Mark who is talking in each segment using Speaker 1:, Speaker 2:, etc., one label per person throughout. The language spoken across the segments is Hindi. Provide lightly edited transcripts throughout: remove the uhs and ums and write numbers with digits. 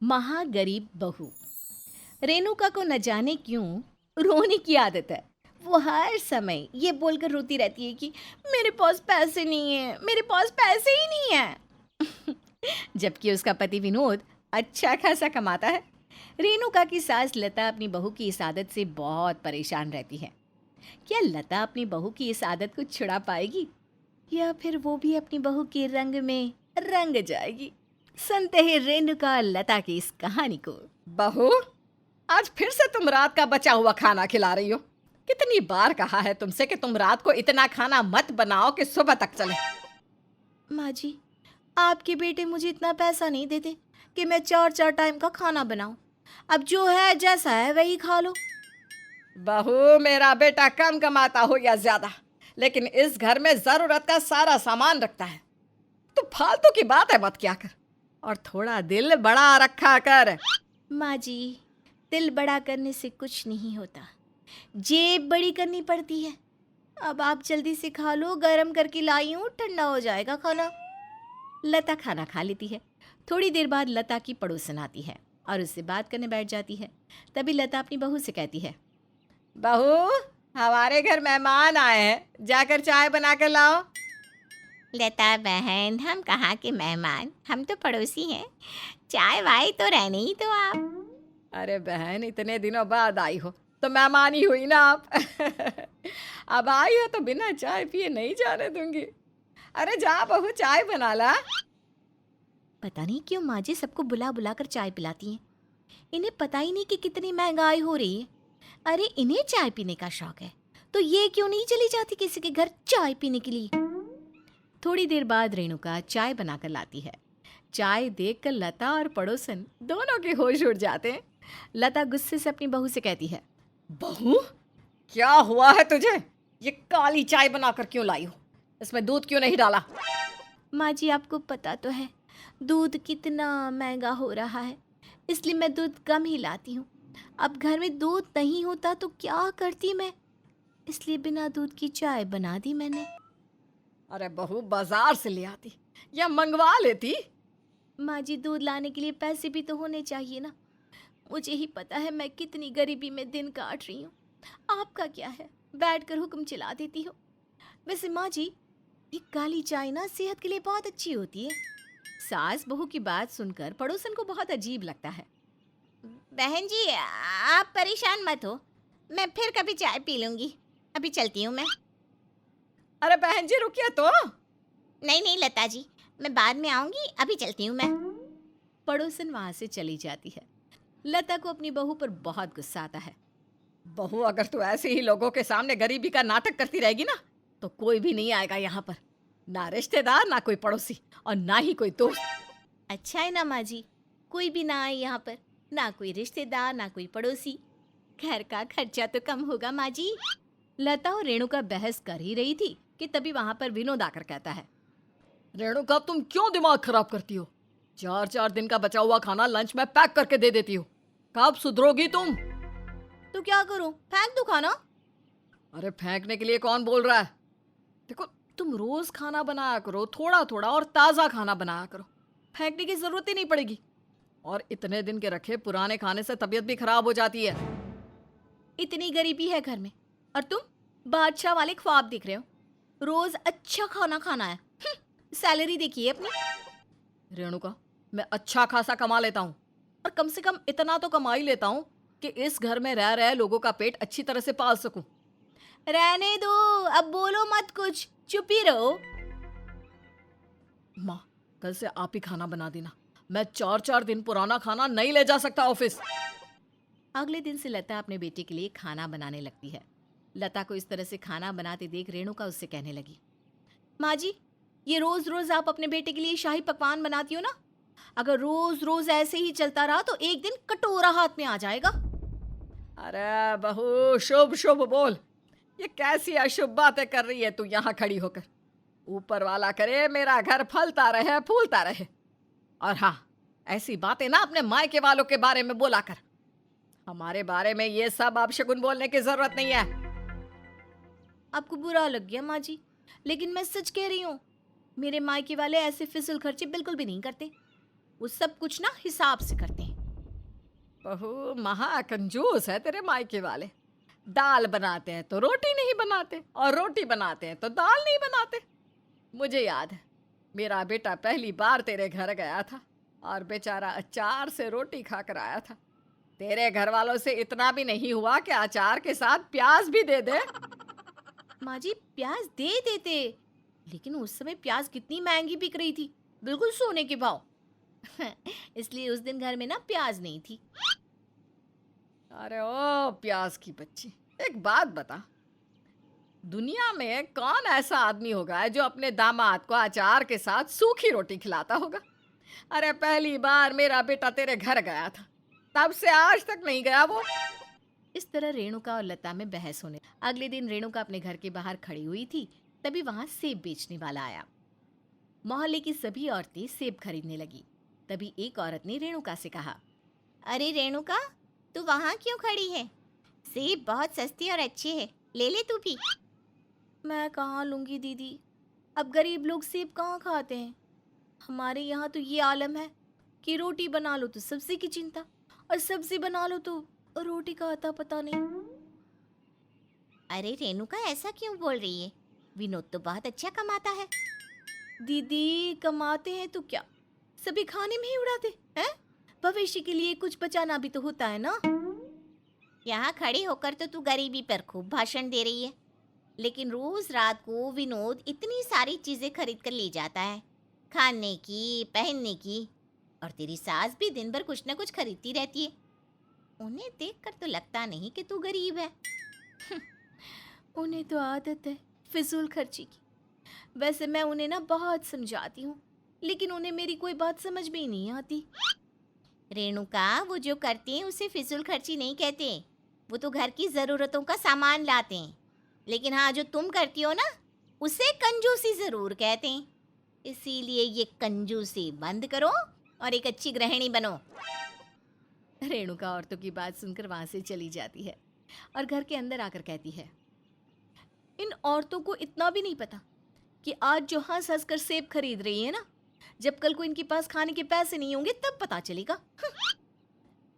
Speaker 1: महागरीब बहू। रेणुका को न जाने क्यों रोने की आदत है। वो हर समय ये बोलकर रोती रहती है कि मेरे पास पैसे नहीं है, मेरे पास पैसे ही नहीं है। जबकि उसका पति विनोद अच्छा खासा कमाता है। रेणुका की सास लता अपनी बहू की इस आदत से बहुत परेशान रहती है। क्या लता अपनी बहू की इस आदत को छुड़ा पाएगी या फिर वो भी अपनी बहू के रंग में रंग जाएगी? सुनते हैं रेणुका और लता की इस कहानी को।
Speaker 2: बहू, आज फिर से तुम रात का बचा हुआ खाना खिला रही हो। कितनी बार कहा है तुमसे कि तुम रात को इतना खाना मत बनाओ कि सुबह तक चले।
Speaker 1: माँ जी, आपके बेटे मुझे इतना पैसा नहीं देते कि मैं 4 टाइम का खाना बनाऊं। अब जो है जैसा है वही खा लो।
Speaker 2: बहू, मेरा बेटा कम कमाता हो या ज्यादा, लेकिन इस घर में जरूरत का सारा सामान रखता है। तो फालतू की बात है मत क्या कर, और थोड़ा दिल बड़ा रखा कर।
Speaker 1: माँ जी, दिल बड़ा करने से कुछ नहीं होता, जेब बड़ी करनी पड़ती है। अब आप जल्दी से खा लो, गरम करके लाई हूँ, ठंडा हो जाएगा खाना। लता खाना खा लेती है। थोड़ी देर बाद लता की पड़ोसन आती है और उससे बात करने बैठ जाती है। तभी लता अपनी बहू से कहती है,
Speaker 2: बहू, हमारे घर मेहमान आए हैं, जाकर चाय बना कर लाओ।
Speaker 1: लता बहन, हम कहाँ के मेहमान, हम तो पड़ोसी हैं। चाय वाय तो रहने ही तो आप।
Speaker 2: अरे बहन, इतने दिनों बाद आई हो तो मेहमान ही हुई ना आप। अब आई हो तो बिना चाय पिए नहीं जाने दूंगी। अरे जा बहू, चाय बना ला।
Speaker 1: पता नहीं क्यों माँ जी सबको बुला बुला कर चाय पिलाती हैं। इन्हें पता ही नहीं कि कितनी महंगाई हो रही है। अरे इन्हें चाय पीने का शौक है तो ये क्यों नहीं चली जाती किसी के घर चाय पीने के लिए? थोड़ी देर बाद रेणुका चाय बनाकर लाती है। चाय देखकर लता और पड़ोसन दोनों के होश उड़ जाते हैं। लता गुस्से से अपनी बहू से कहती है,
Speaker 2: बहू, क्या हुआ है तुझे? ये काली चाय बनाकर क्यों लाई हो? इसमें दूध क्यों नहीं डाला?
Speaker 1: माँ जी, आपको पता तो है दूध कितना महंगा हो रहा है, इसलिए मैं दूध कम ही लाती हूँ। अब घर में दूध नहीं होता तो क्या करती मैं, इसलिए बिना दूध की चाय बना दी मैंने।
Speaker 2: अरे बहू, बाजार से ले आती या मंगवा लेती।
Speaker 1: माँ जी, दूध लाने के लिए पैसे भी तो होने चाहिए ना। मुझे ही पता है मैं कितनी गरीबी में दिन काट रही हूँ। आपका क्या है, बैठकर हुक्म चला देती हो। वैसे माँ जी, ये काली चाय ना सेहत के लिए बहुत अच्छी होती है। सास बहू की बात सुनकर पड़ोसन को बहुत अजीब लगता है। बहन जी, आप परेशान मत हो, मैं फिर कभी चाय पी लूंगी। अभी चलती हूँ मैं।
Speaker 2: अरे बहन जी, रुकिए तो।
Speaker 1: नहीं नहीं लता जी, मैं बाद में आऊंगी, अभी चलती हूँ मैं। पड़ोसन वहां से चली जाती है। लता को अपनी बहू पर बहुत गुस्सा आता है।
Speaker 2: बहू, अगर तू ऐसे ही लोगों के सामने गरीबी का नाटक करती रहेगी ना, तो कोई भी नहीं आएगा यहाँ पर। ना रिश्तेदार, ना कोई पड़ोसी, और ना ही कोई दोस्त।
Speaker 1: अच्छा है ना माँ जी, कोई भी ना आए यहाँ पर, ना कोई रिश्तेदार ना कोई पड़ोसी। घर का खर्चा तो कम होगा माँ जी। लता और रेणुका बहस कर ही रही थी कि तभी वहां पर विनोद आकर कहता है,
Speaker 2: रेणुका, तुम क्यों दिमाग खराब करती हो? 4 दिन का बचा हुआ खाना लंच में पैक करके दे देती हो। कब सुधरोगी तुम?
Speaker 1: तो क्या करूं, फेंक दूं खाना?
Speaker 2: अरे फेंकने के लिए कौन बोल रहा है? देखो, तुम रोज खाना बनाया करो, थोड़ा थोड़ा, और ताज़ा खाना बनाया करो। फेंकने की जरूरत ही नहीं पड़ेगी। और इतने दिन के रखे पुराने खाने से तबीयत भी खराब हो जाती है।
Speaker 1: इतनी गरीबी है घर में और तुम बादशाह वाले ख्वाब देख रहे हो। रोज अच्छा खाना खाना है। सैलरी देखिए अपनी।
Speaker 2: रेणुका, मैं अच्छा खासा कमा लेता हूँ, और कम से कम इतना तो कमा ही लेता हूँ कि इस घर में रह रहे लोगों का पेट अच्छी तरह से पाल सकूं।
Speaker 1: रहने दो, अब बोलो मत कुछ, चुप ही रहो।
Speaker 2: माँ, कल से आप ही खाना बना देना। मैं 4 दिन पुराना खाना नहीं ले जा सकता ऑफिस।
Speaker 1: अगले दिन से लता अपने बेटे के लिए खाना बनाने लगती है। लता को इस तरह से खाना बनाते देख रेणुका उससे कहने लगी, माँ जी, ये रोज रोज आप अपने बेटे के लिए शाही पकवान बनाती हो ना, अगर रोज रोज ऐसे ही चलता रहा तो एक दिन कटोरा हाथ में आ जाएगा।
Speaker 2: अरे बहू, शुभ शुभ बोल। ये कैसी अशुभ बातें कर रही है तू यहाँ खड़ी होकर? ऊपर वाला करे मेरा घर फलता रहे, फूलता रहे। और हाँ, ऐसी बातें ना अपने मायके वालों के बारे में बोला कर। हमारे बारे में ये सब आप शगुन बोलने की जरूरत नहीं है।
Speaker 1: आपको बुरा लग गया माँ जी, लेकिन मैं सच कह रही हूँ। मेरे मायके वाले ऐसे फिजूल खर्चे बिल्कुल भी नहीं करते। वो सब कुछ ना हिसाब से करते हैं।
Speaker 2: बहू महा कंजूस है तेरे मायके वाले। दाल बनाते हैं तो रोटी नहीं बनाते, और रोटी बनाते हैं तो दाल नहीं बनाते। मुझे याद है, मेरा बेटा पहली बार तेरे घर गया था और बेचारा अचार से रोटी खाकर आया था। तेरे घर वालों से इतना भी नहीं हुआ कि अचार के साथ प्याज भी दे दे।
Speaker 1: माँ जी प्याज दे देते, लेकिन उस समय प्याज कितनी महंगी बिक रही थी, बिल्कुल सोने के भाव। इसलिए उस दिन घर में ना प्याज नहीं थी।
Speaker 2: अरे ओ प्याज की बच्ची, एक बात बता, दुनिया में कौन ऐसा आदमी होगा जो अपने दामाद को अचार के साथ सूखी रोटी खिलाता होगा? अरे पहली बार मेरा बेटा तेरे घर गया था, तब से आज तक नहीं गया वो।
Speaker 1: इस तरह रेणुका और लता में बहस होने। अगले दिन रेणुका अपने घर के बाहर खड़ी हुई थी, तभी वहां सेब बेचने वाला आया। मोहल्ले की सभी औरतें सेब खरीदने लगी। तभी एक औरत ने रेणुका से कहा, अरे रेणुका, तू वहां क्यों खड़ी है? सेब बहुत सस्ते और अच्छे हैं, ले ले तू भी। मैं कहाँ लूंगी दीदी, अब गरीब लोग सेब कहाँ खाते हैं। हमारे यहाँ तो ये आलम है कि रोटी बना लो तो सब्जी की चिंता, और सब्जी बना लो तो रोटी का आता पता नहीं। अरे रेणुका, ऐसा क्यों बोल रही है? विनोद तो बहुत अच्छा कमाता है। दीदी कमाते हैं तो क्या, सभी खाने में ही उड़ाते हैं? भविष्य के लिए कुछ बचाना भी तो होता है ना। यहाँ खड़े होकर तो तू गरीबी पर खूब भाषण दे रही है, लेकिन रोज रात को विनोद इतनी सारी चीजें खरीद कर ले जाता है, खाने की, पहनने की, और तेरी सास भी दिन भर कुछ न कुछ खरीदती रहती है। उन्हें देखकर तो लगता नहीं कि तू गरीब है। उन्हें तो आदत है फिजूल खर्ची की। वैसे मैं उन्हें ना बहुत समझाती हूँ, लेकिन उन्हें मेरी कोई बात समझ में ही नहीं आती। रेणुका, वो जो करते हैं उसे फिजूल खर्ची नहीं कहते, वो तो घर की ज़रूरतों का सामान लाते हैं। लेकिन हाँ, जो तुम करती हो ना, उसे कंजूसी ज़रूर कहते हैं। इसीलिए ये कंजूसी बंद करो और एक अच्छी गृहिणी बनो। रेणुका औरतों की बात सुनकर वहां से चली जाती है और घर के अंदर आकर कहती है, इन औरतों को इतना भी नहीं पता कि आज जो हंस हंस कर सेब खरीद रही है ना, जब कल को इनके पास खाने के पैसे नहीं होंगे तब पता चलेगा।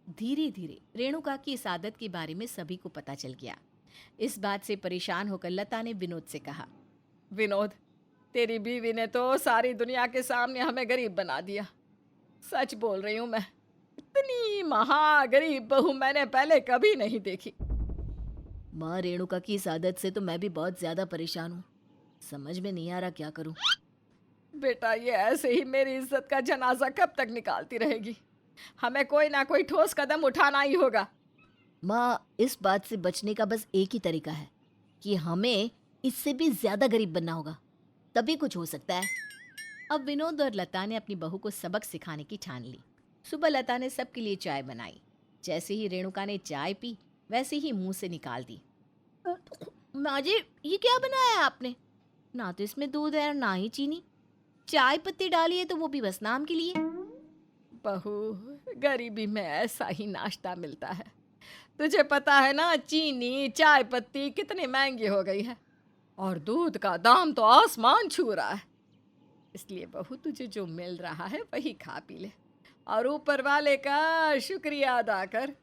Speaker 1: धीरे धीरे रेणुका की इस आदत के बारे में सभी को पता चल गया। इस बात से परेशान होकर लता ने विनोद से कहा,
Speaker 2: विनोद, तेरी बीवी ने तो सारी दुनिया के सामने हमें गरीब बना दिया। सच बोल रही हूँ मैं, इतनी महा गरीब बहू मैंने पहले कभी नहीं देखी।
Speaker 1: माँ, रेणुका की इस आदत से तो मैं भी बहुत ज्यादा परेशान हूँ, समझ में नहीं आ रहा क्या करूँ।
Speaker 2: बेटा, ये ऐसे ही मेरी इज्जत का जनाजा कब तक निकालती रहेगी? हमें कोई ना कोई ठोस कदम उठाना ही होगा।
Speaker 1: माँ, इस बात से बचने का बस एक ही तरीका है कि हमें इससे भी ज्यादा गरीब बनना होगा, तभी कुछ हो सकता है। अब विनोद और लता ने अपनी बहू को सबक सिखाने की ठान ली। सुबह लता ने सबके लिए चाय बनाई। जैसे ही रेणुका ने चाय पी, वैसे ही मुंह से निकाल दी, माँ जी, ये क्या बनाया है आपने? ना तो इसमें दूध है और ना ही चीनी, चाय पत्ती डाली है तो वो भी बस नाम के लिए।
Speaker 2: बहू, गरीबी में ऐसा ही नाश्ता मिलता है। तुझे पता है ना, चीनी, चाय पत्ती कितनी महंगी हो गई है, और दूध का दाम तो आसमान छू रहा है। इसलिए बहू, तुझे जो मिल रहा है वही खा पी ले, और ऊपर वाले का शुक्रिया अदा कर।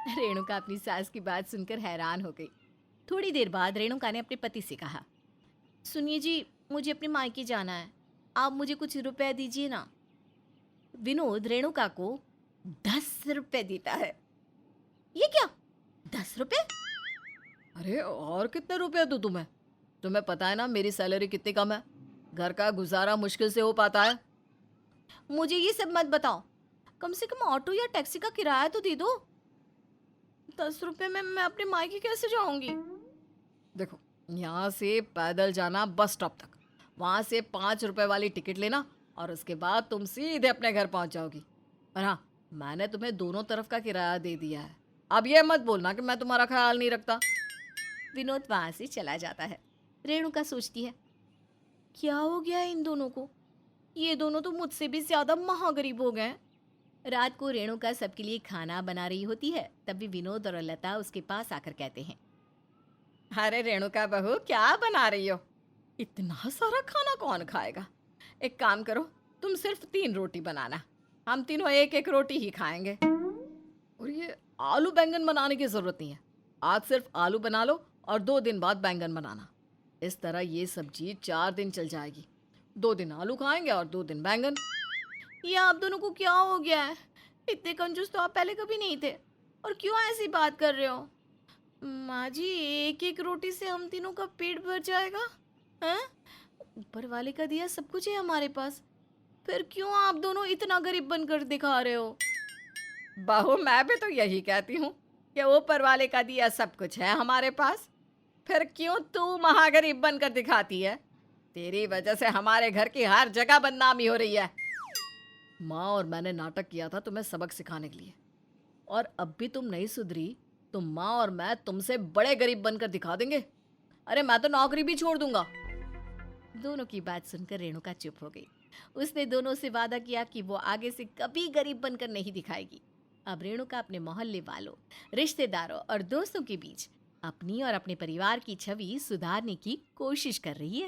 Speaker 2: रेणुका अपनी सास की बात सुनकर हैरान हो गई।
Speaker 1: थोड़ी देर बाद रेणुका ने अपने पति से कहा, सुनिए जी, मुझे अपने मायके जाना है, आप मुझे कुछ रुपए दीजिए ना। विनोद रेणुका को 10 रुपए देता है। ये क्या, 10 रुपए?
Speaker 2: अरे और कितने रुपए दूं तुम्हें? तुम्हें पता है ना मेरी सैलरी कितनी कम है, घर का गुजारा मुश्किल से हो पाता है।
Speaker 1: मुझे ये सब मत बताओ, कम से कम ऑटो या टैक्सी का किराया तो दे दो। 10 रुपए में मैं अपने मायके कैसे जाऊंगी?
Speaker 2: देखो, यहाँ से पैदल जाना बस स्टॉप तक, वहाँ से 5 रुपए वाली टिकट लेना, और उसके बाद तुम सीधे अपने घर पहुँच जाओगी। और हाँ, मैंने तुम्हें दोनों तरफ का किराया दे दिया है। अब ये मत बोलना कि मैं तुम्हारा ख्याल नहीं रखता।
Speaker 1: विनोद वहां से चला जाता है। रेणुका सोचती है, क्या हो गया है इन दोनों को, ये दोनों तो मुझसे भी ज्यादा महागरीब हो गए। रात को रेणुका सबके लिए खाना बना रही होती है, तभी विनोद और लता उसके पास आकर कहते हैं,
Speaker 2: अरे रेणुका बहू, क्या बना रही हो? इतना सारा खाना कौन खाएगा? एक काम करो, तुम सिर्फ 3 रोटी बनाना, हम तीनों एक एक रोटी ही खाएंगे। और आलू बैंगन बनाने की जरूरत नहीं है। आज सिर्फ आलू बना लो और 2 दिन बाद बैंगन बनाना। इस तरह ये सब्जी 4 दिन चल जाएगी। 2 दिन आलू खाएंगे और 2 दिन बैंगन।
Speaker 1: ये आप दोनों को क्या हो गया है? इतने कंजूस तो आप पहले कभी नहीं थे। और क्यों ऐसी बात कर रहे हो? माँ जी, एक एक रोटी से हम तीनों का पेट भर जाएगा? हैं? ऊपर वाले का दिया सब कुछ है हमारे पास, फिर क्यों आप दोनों इतना गरीब बनकर दिखा रहे हो?
Speaker 2: बहू, मैं भी तो यही कहती हूँ कि ऊपर वाले का दिया सब कुछ है हमारे पास। फिर क्यों तू महागरीब बनकर दिखाती है? तेरी वजह से हमारे घर की हर जगह बदनामी हो रही है। माँ और मैंने नाटक किया था तुम्हें सबक सिखाने के लिए, और अब भी तुम नहीं सुधरी तो माँ और मैं तुमसे बड़े गरीब बनकर दिखा देंगे। अरे मैं तो नौकरी भी छोड़ दूंगा।
Speaker 1: दोनों की बात सुनकर रेणुका चुप हो गई। उसने दोनों से वादा किया कि वो आगे से कभी गरीब बनकर नहीं दिखाएगी। अब रेणुका अपने मोहल्ले वालों, रिश्तेदारों और दोस्तों के बीच अपनी और अपने परिवार की छवि सुधारने की कोशिश कर रही है।